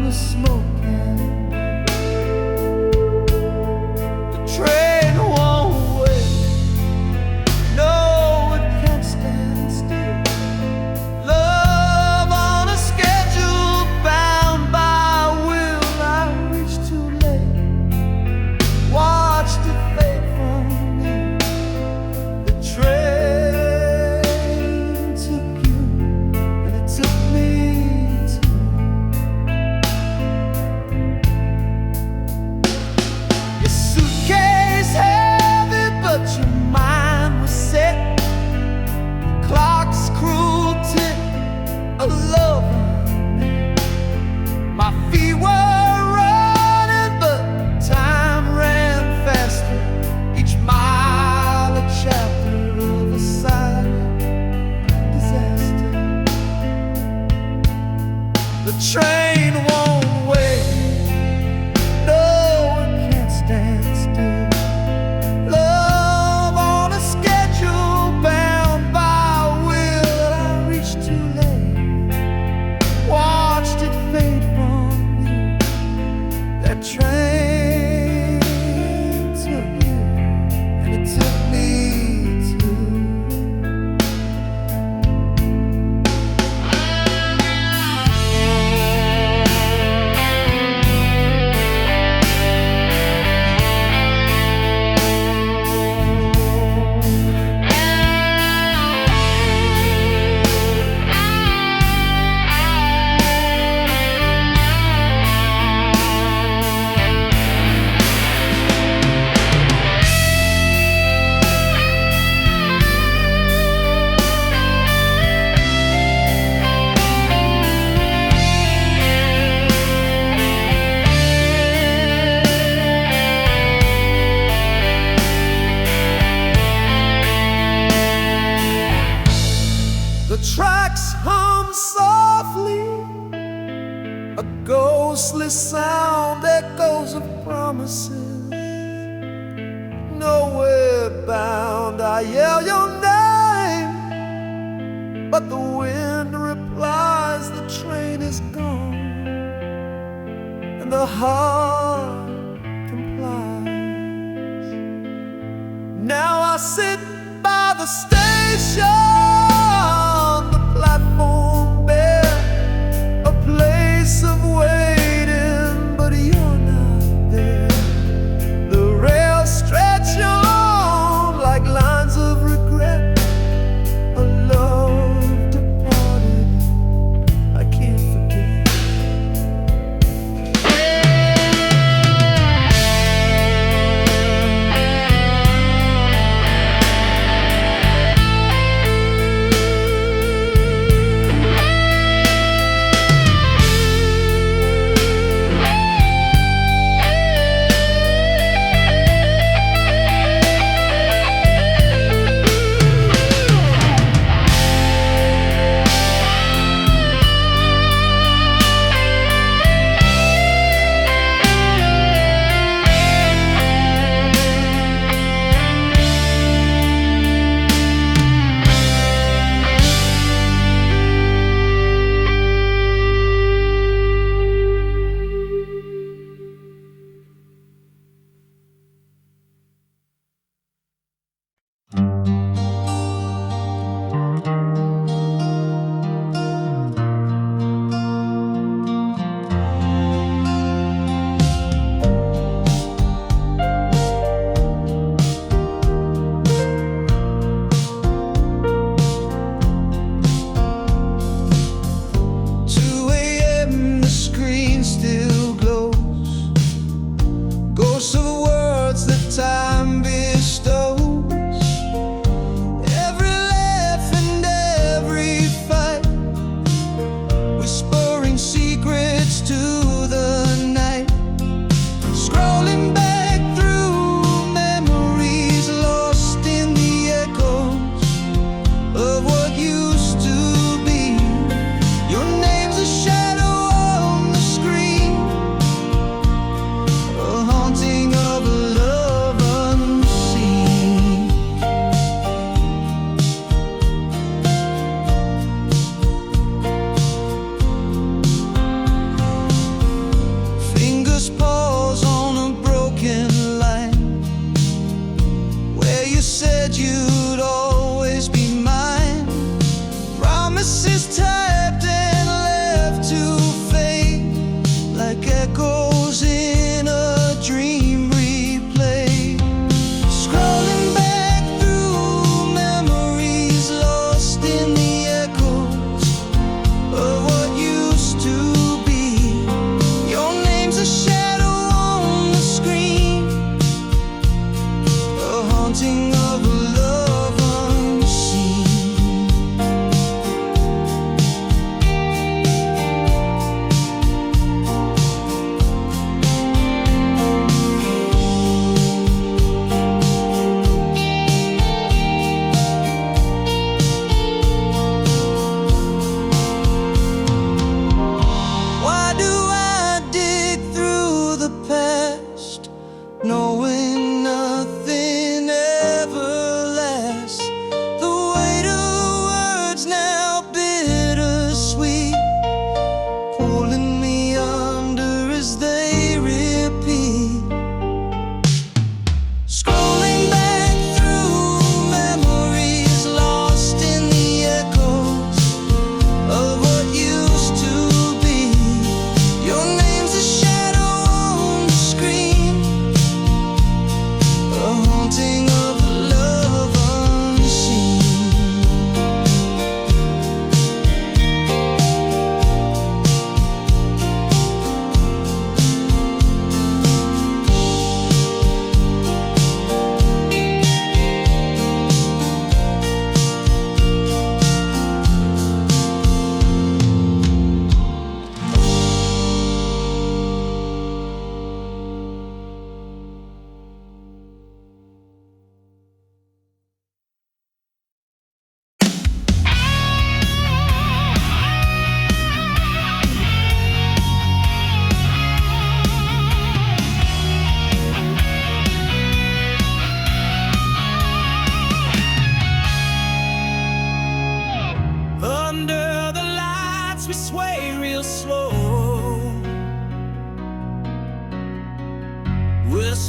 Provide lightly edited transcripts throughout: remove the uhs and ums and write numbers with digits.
the smoking. The train won't wait. No, it can't stand still. Love on a schedule, bound by will. I reached too late, watched it fade from me. The train took you, and it took me too. Your suitcase heavy, but your mind was set. The clock's cruel tick, a lover. My feet were running, but time ran faster. Each mile a chapter of a silent disaster. The train won't wait. No, it can't stand still. Love on a schedule, bound by will. I reached too late, watched it fade from you. That train took you, and it took me too. The tracks hum softly, a ghostly sound, echoes of promises. Nowhere bound, I yell your name, but the wind replies the train is gone, and the heart complies. Now I sit by the station, the platform bare, a place of waiting, but you're not there. The rails stretch on like lines of regret. A love departed, I can't forget.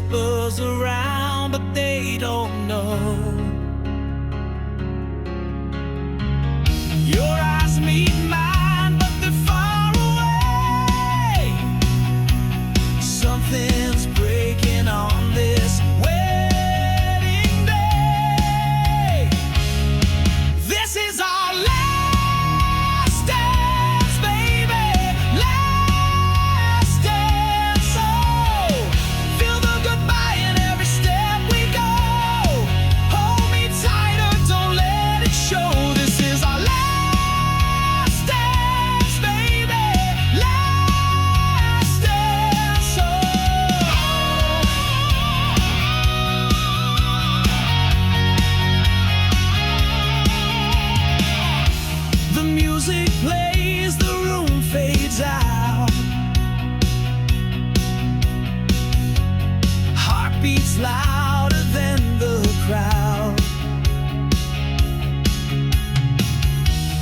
whispers around, but they don't know. Your eyes meet mine, but they're far away. Something's breaking on this wedding day. This is our last dance, baby. Last dance. Oh, feel the goodbye in every step we go. Hold me tighter, don't let it show. This is our last dance, baby. Last dance. Oh. The music plays, the room fades out. Heartbeats louder than the crowd.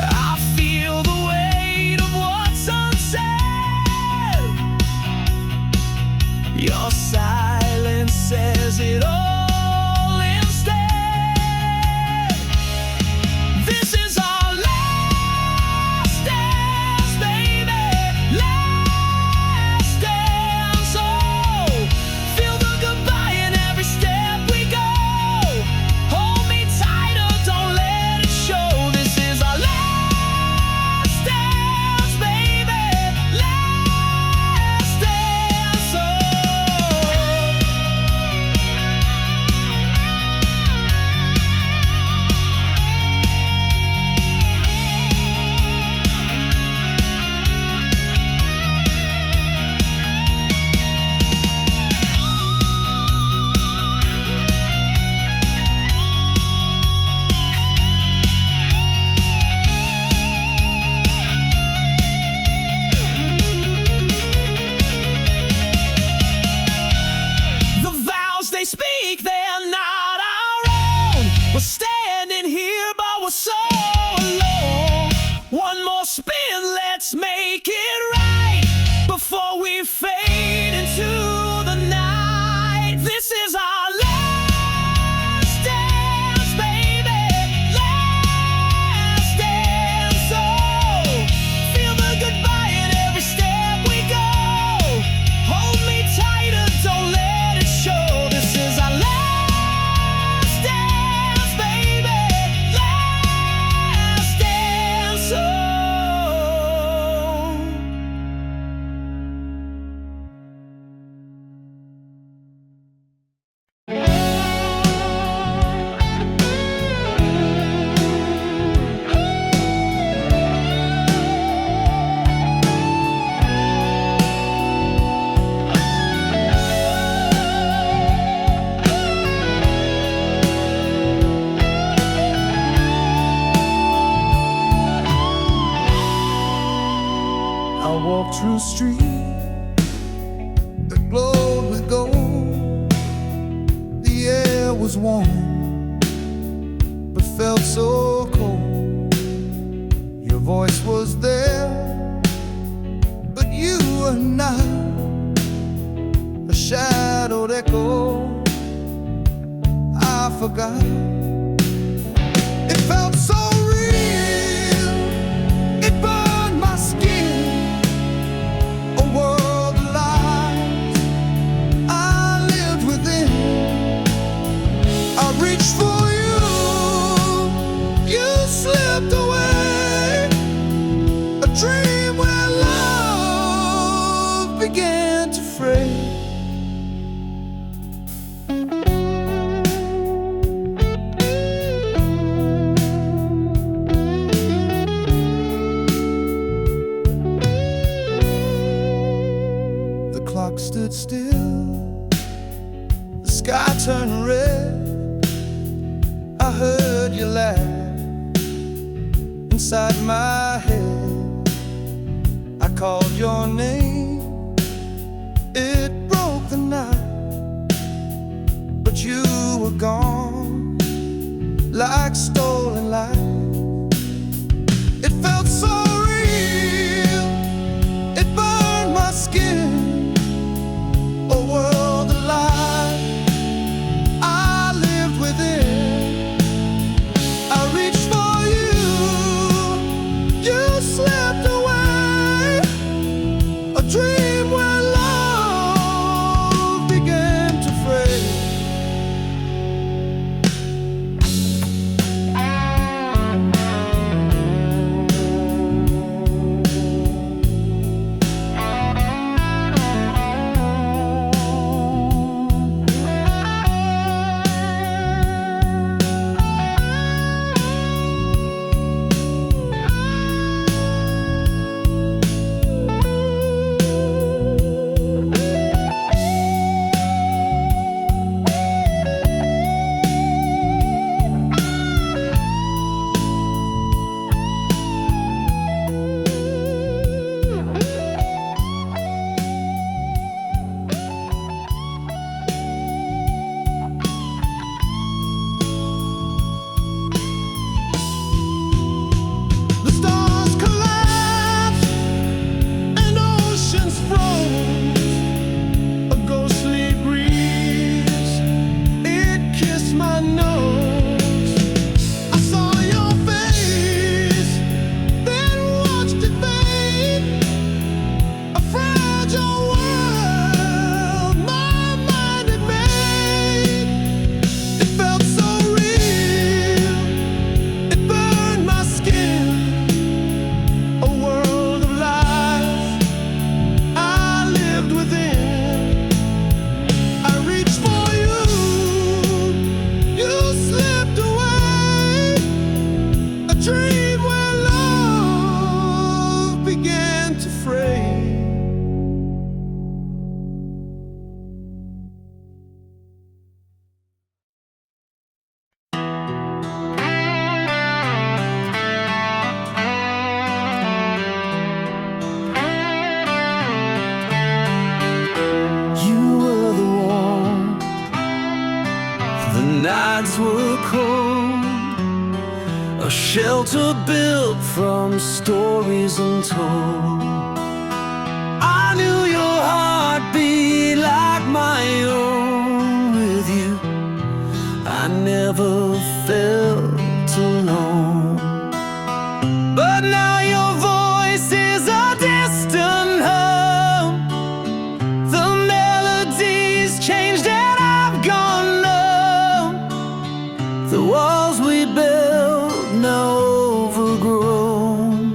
I feel the weight of what's unsaid. Your silence says it all instead. This is our last dance, baby. Last dance. Oh, feel the goodbye in every step we go. Hold me tighter, don't let it show. This is our last dance, baby. Last dance. Oh. The vows they speak, they're not our own. We're standing here, but we're so alone. One more spin, let's make it right before we fade into the night. This is our last dance, baby. Last dance. Oh, feel the goodbye in every step we go. Hold me tighter, don't let it show. This is our last dance, baby. Last dance. Oh. I walked through a street that glowed with gold. The air was warm, but felt so cold. Your voice was there, but you were not. A shadowed echo I forgot. It felt so real, it burned my skin. A world of lies I lived within. I reached for you, you slipped away. A dream where love began to fray. The clock stood still, the sky turned red. I heard you laugh inside my head. I called your name, it broke the night, but you were gone like stolen light. It felt so real, it burned my skin. A world of lies shelter built from stories untold. I knew your heart beat like my own. With you, I never felt alone. But now your voice is a distant hum. The melodies changed and I've gone numb. The walls we built now overgrown.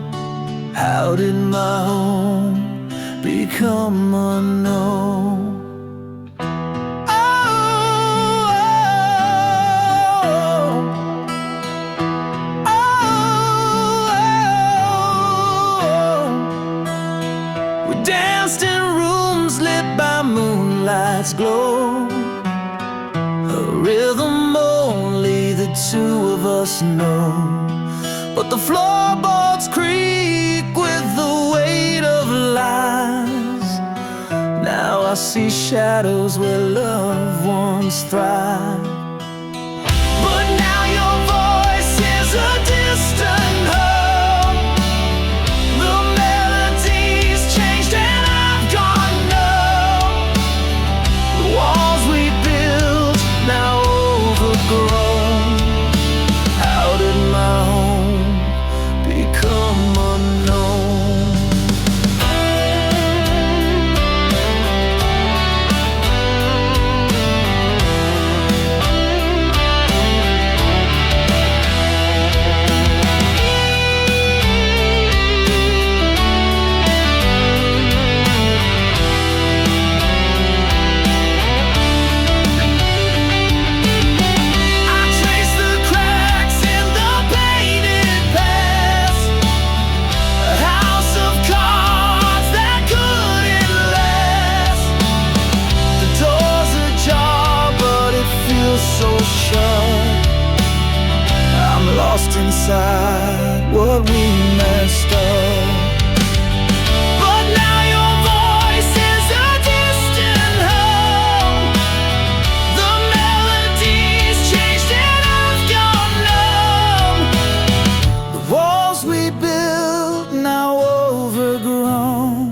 How did my home become unknown? Danced in rooms lit by moonlight's glow, a rhythm only the two of us know. But the floorboards creak with the weight of lies. Now I see shadows where love once thrived. But now your voice is a distant hum. The melodies changed and I've gone numb. The walls we built now overgrown. How did my home become unknown? So shut, I'm lost inside what we messed up. But now your voice is a distant hum. The melodies changed and I've gone numb. The walls we built now overgrown.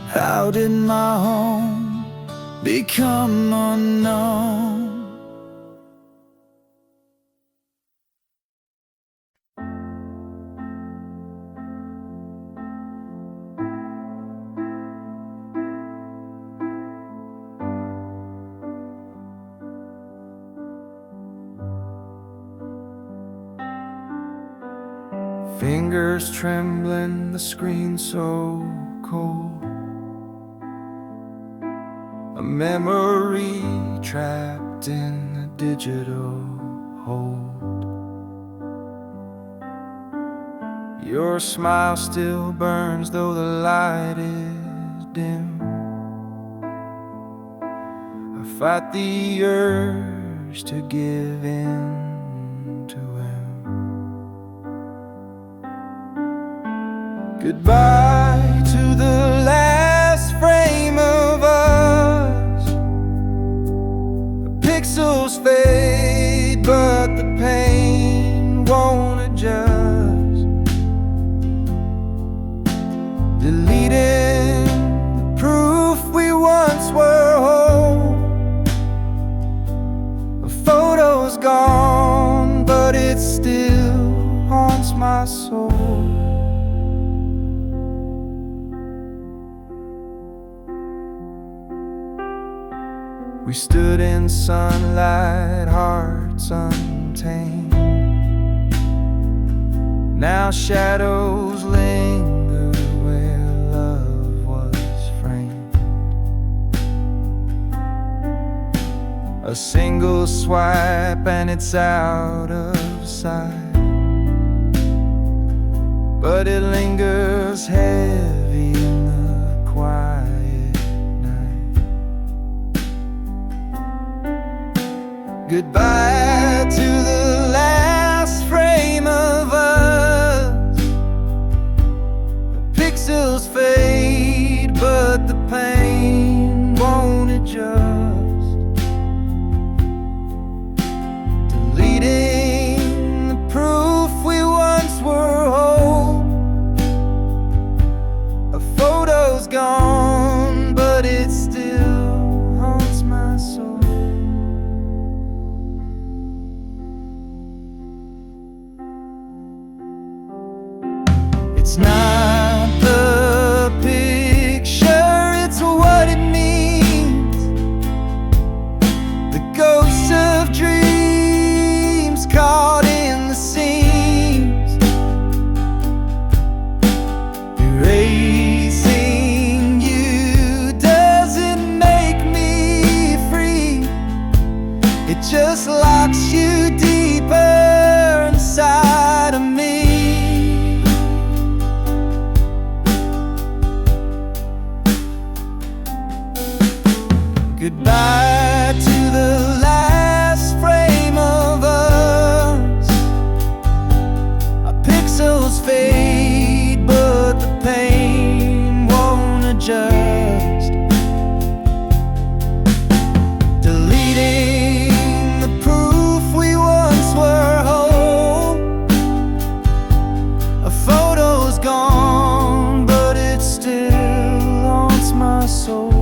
How did my home become unknown? Fingers trembling, the screen so cold. A memory trapped in a digital hold. Your smile still burns though the light is dim. I fight the urge to give in to him. Goodbye to the last frame of us. The pixels fade, but the pain won't adjust. Deleting the proof we once were whole. The photo's gone, but it still haunts my soul. We stood in sunlight, hearts untamed. Now shadows linger where love was framed. A single swipe and it's out of sight, but it lingers heavy in the quiet. Goodbye to the last frame of us. The pixels fade, but the pain won't adjust. Deleting the proof we just locks you deeper inside of me. Goodbye to the last frame of us. Our pixels fade, but the pain won't adjust. Deleting the proof we once were whole. A photo's gone, but it still haunts my soul.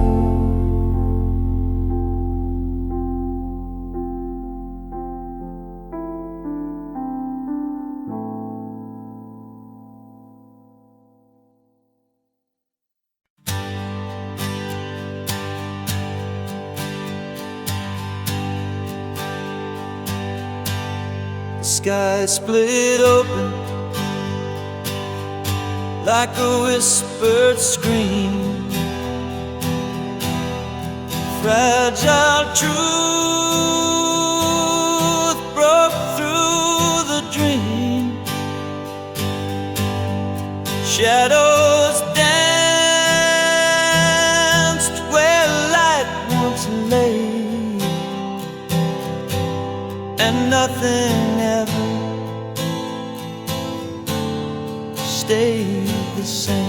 The sky split open like a whispered scream. Fragile truth broke through the dream. Shadows danced where light once lay, and nothing ever stayed the same.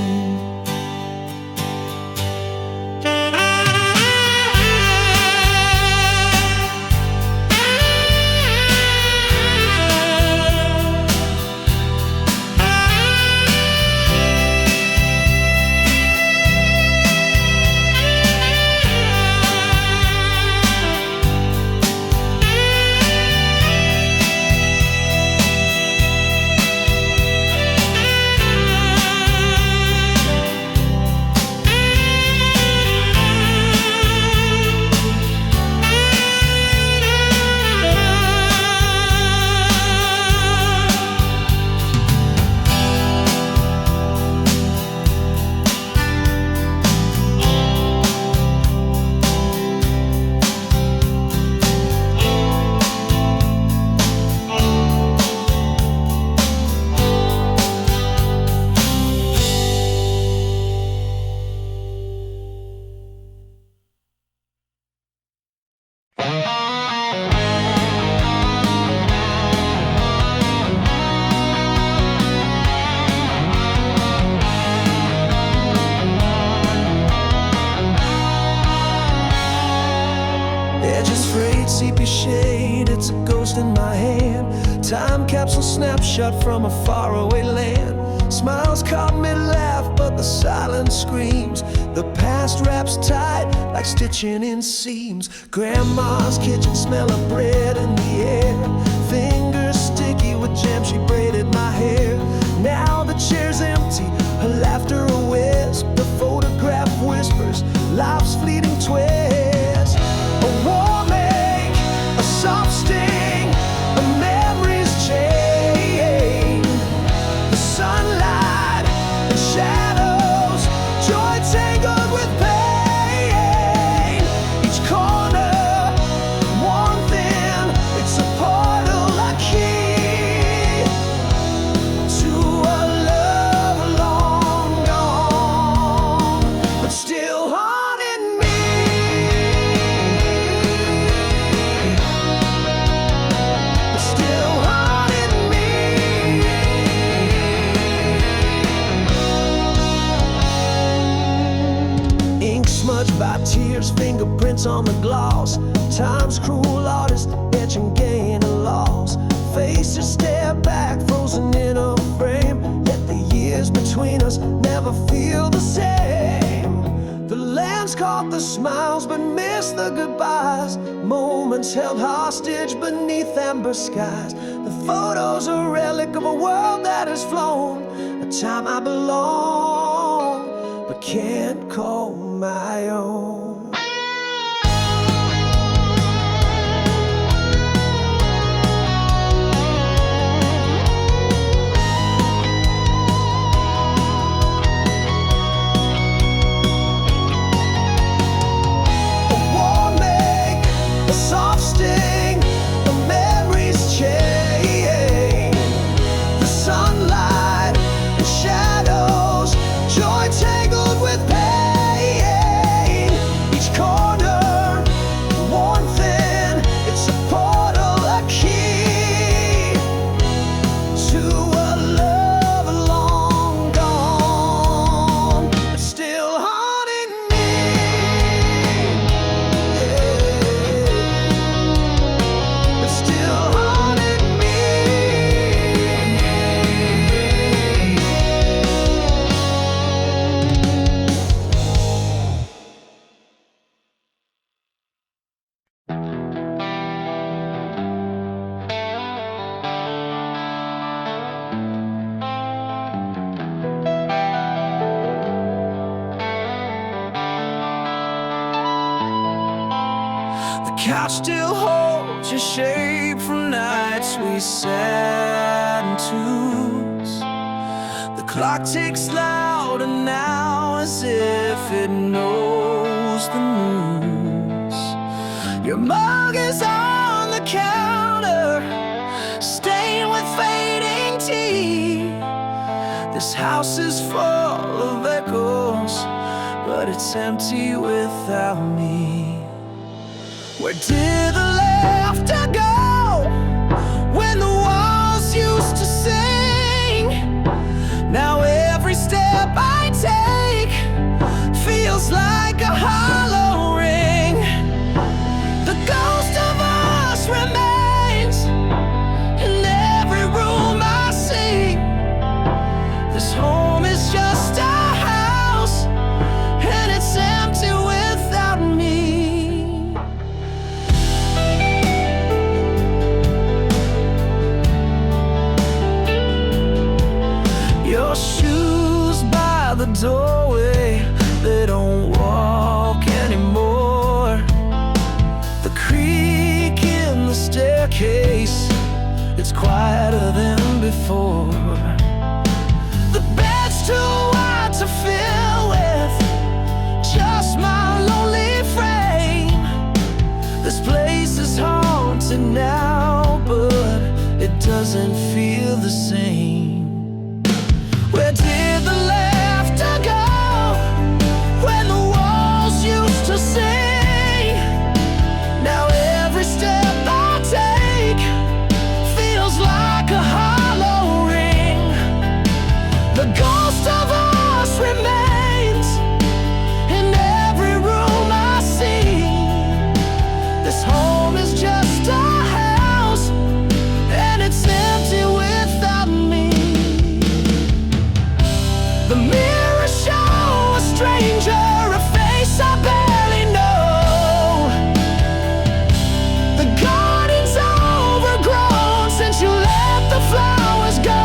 Sepia shade, it's a ghost in my hand. Time capsule snapshot from a faraway land. Smiles caught me laugh, but the silence screams. The past wraps tight like stitching in seams. Grandma's kitchen, smell of bread in the air. Fingers sticky with jam, she braided my hair. Now the chair's empty, her laughter a wisp. The photograph whispers, life's fleeting twist. A warm ache, a soft sting, a memory's chain. The sunlight and shadows, joy tangled with pain. Each corner, one thing, it's a portal I key to a love long gone, but still haunting me. But still haunting me. Ink smudged by tears, fingerprints on the gloss. Time's cruel artist, etching gain and loss. Faces stare back, frozen in a frame. Yet the years between us never feel the same. The lands caught the smiles but missed the goodbyes. Moments held hostage beneath amber skies. The photos a relic of a world that has flown. A time I belong but can't call my own. A warm ache, a soft sting, couch still holds your shape from nights we sat in twos. The clock ticks louder now as if it knows the news. Your mug is on the counter, stained with fading tea. This house is full of echoes, but it's empty without me. Where did the laughter go when the walls used to sing? Now every step I take feels like a hollow ring. The ghost of us remains in every room I see. This home is just a house, and it's empty without me. Your shoes by the doorway, they don't walk anymore. The creak in the staircase, it's quieter than before. The bed's too wide to fill with just my lonely frame. This place is haunted now, but it doesn't feel the same. Where did the laughter go when the walls used to sing? Now every step I take feels like a hollow ring. The ghost of us remains in every room I see. This home is just a house, and it's empty without me. The mirror shows a stranger, a face I barely know. The garden's overgrown since you let the flowers go.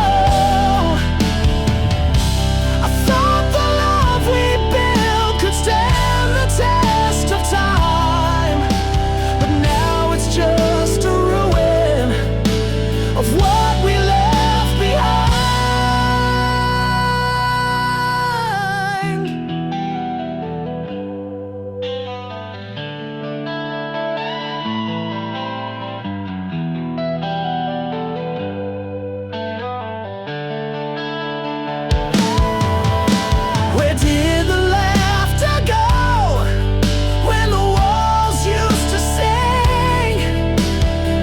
I thought the love we built could stand the test of time, but now it's just a ruin of what we left behind. Where did the laughter go when the walls used to sing?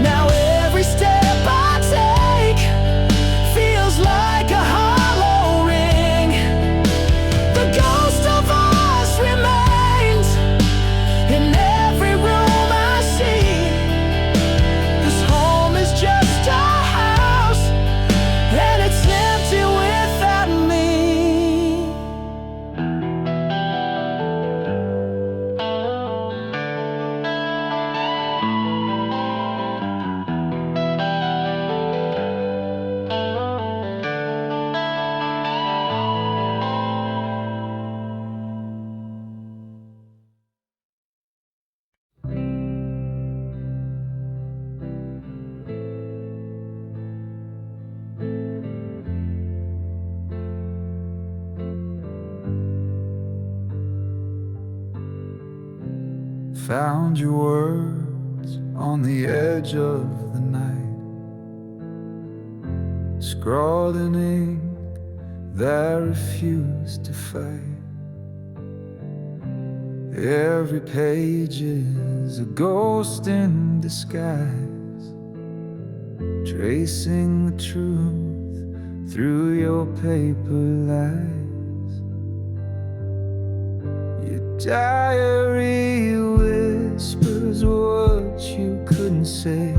Now every step I take feels like a hollow ring. The ghost of us remains in every room I see. This home is just a house, and it's empty without me. Found your words on the edge of the night, scrawled in ink that refused to fade. Every page is a ghost in disguise, tracing the truth through your paper lies. Your diary whispers what you couldn't say,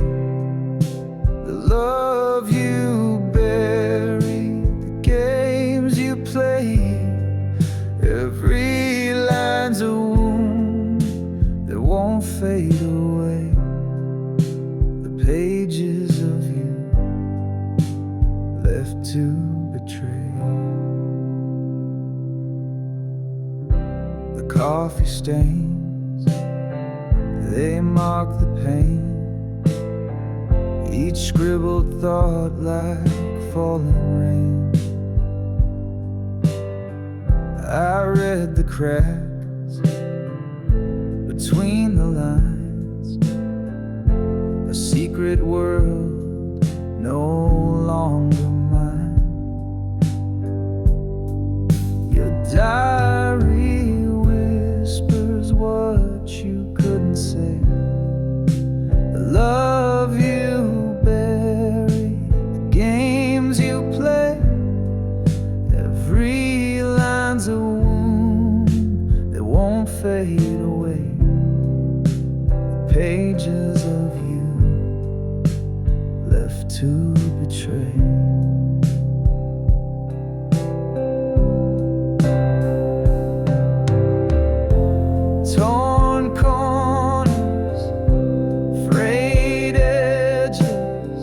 the love you buried, the games you played. Every line's a wound that won't fade away. The pages of you left to betray. The coffee stains they mark the pain. Each scribbled thought like falling rain. I read the cracks between the lines, a secret world no longer mine. Your diary whispers what you couldn't say. The love you bury, the games you play. Every line's a wound that won't fade away. The pages of you left to betray. Torn corners, frayed edges,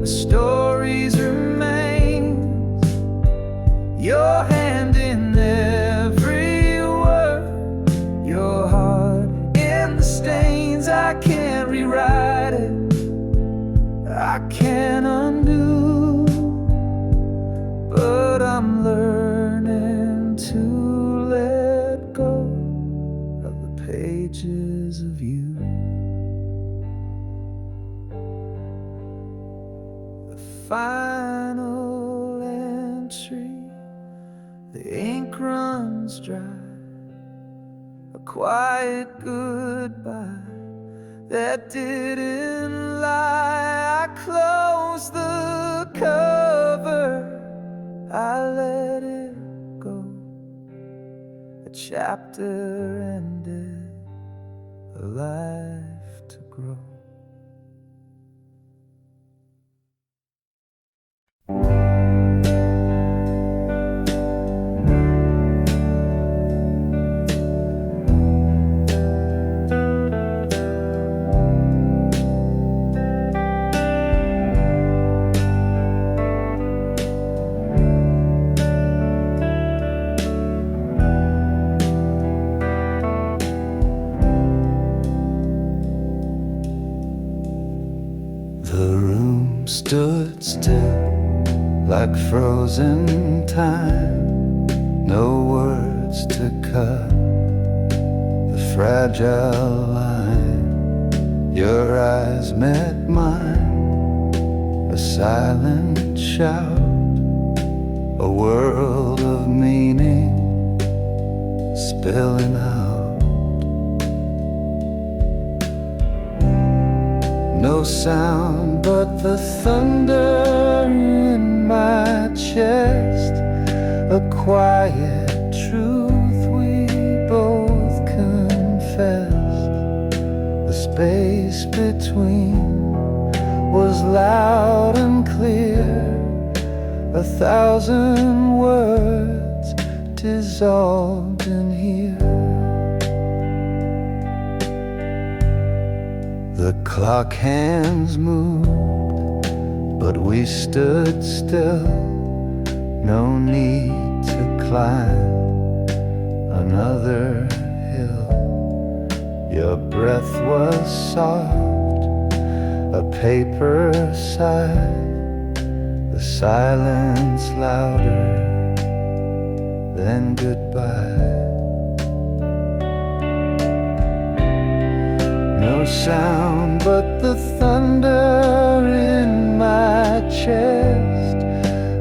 the stories remain. Your hand in every word, your heart in the stains. I can't rewrite it, I can't undo, but I'm learning to let go of the pages of you. The final entry, the ink runs dry, a quiet goodbye that didn't lie. I closed the cover, I let it go. A chapter ended, a life to grow. The room stood still like frozen time. No words to cut the fragile line. Your eyes met mine, a silent shout, a world of meaning spilling out. No sound but the thunder in my chest, a quiet truth we both confessed. The space between was loud and clear, 1,000 words dissolved in here. The clock hands moved, but we stood still. No need to climb another hill. Your breath was soft, a paper sigh, the silence louder than goodbye. No sound but the thunder in my chest,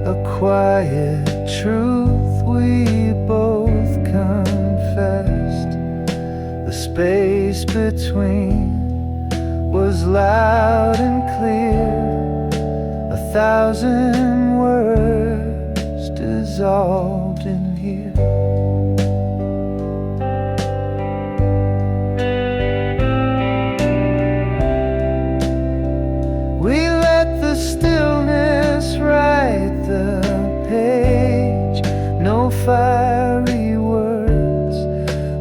a quiet truth we both confessed. The space between was loud and clear, 1,000 words dissolved in here. We let the stillness write the page. No fiery words,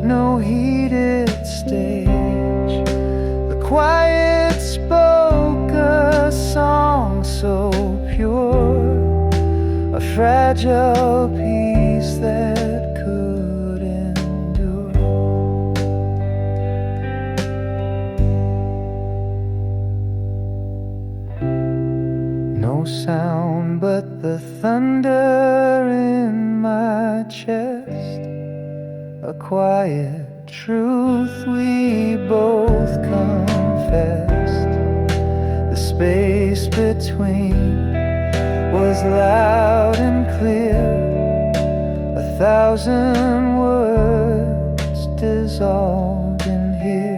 no heated stage. The quiet spoke a song so pure, a fragile piece that could endure. a quiet truth we both confessed. The space between was loud and clear, 1,000 words dissolved in here.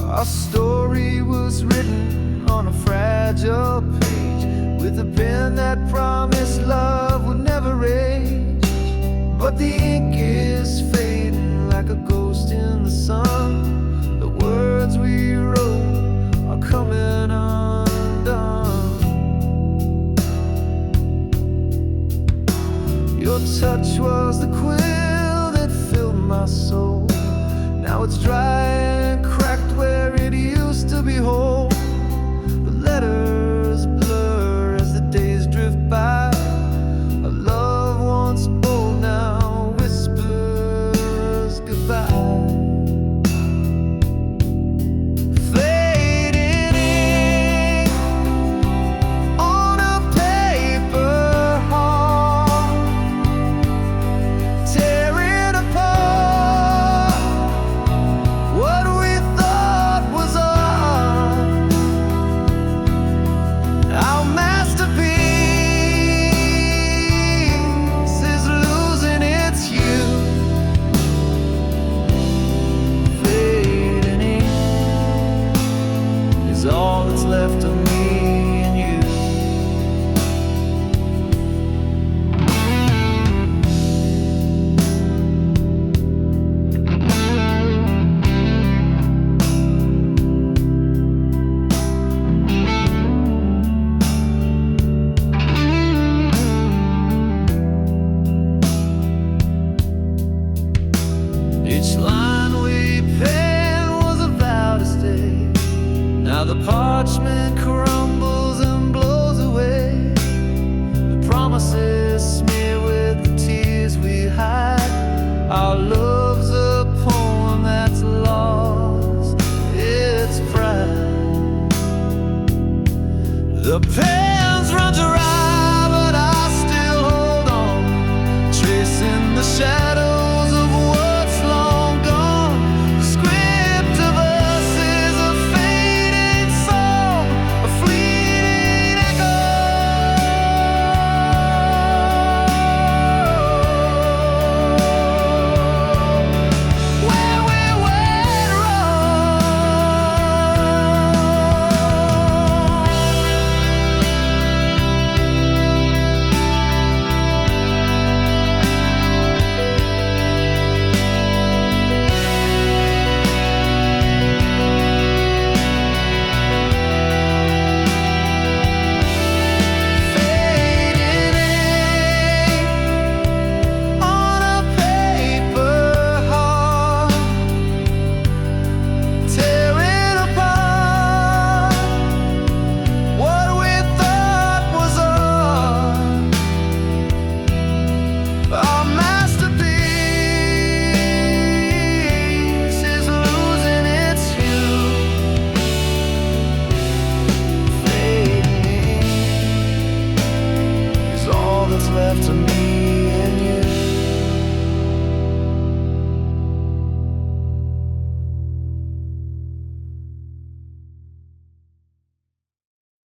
Our story was written on a fragile page with a pen that promised love would never age. But the ink is fading like a ghost in the sun. The words we wrote are coming undone. Your touch was the quill that filled my soul. Now it's dry and cracked where it used to be whole. The letters blur as the days drift by. A love once bold now whispers goodbye. Fading ink on a paper heart, tearing apart what we thought was art. Our masterpiece is losing its hue. Fading ink is all that's left of me and you. Each line we penned was a vow to stay. Now the parchment crumbles and blows away. The promises smear with the tears we hide. Our love's a poem that's lost its pride. The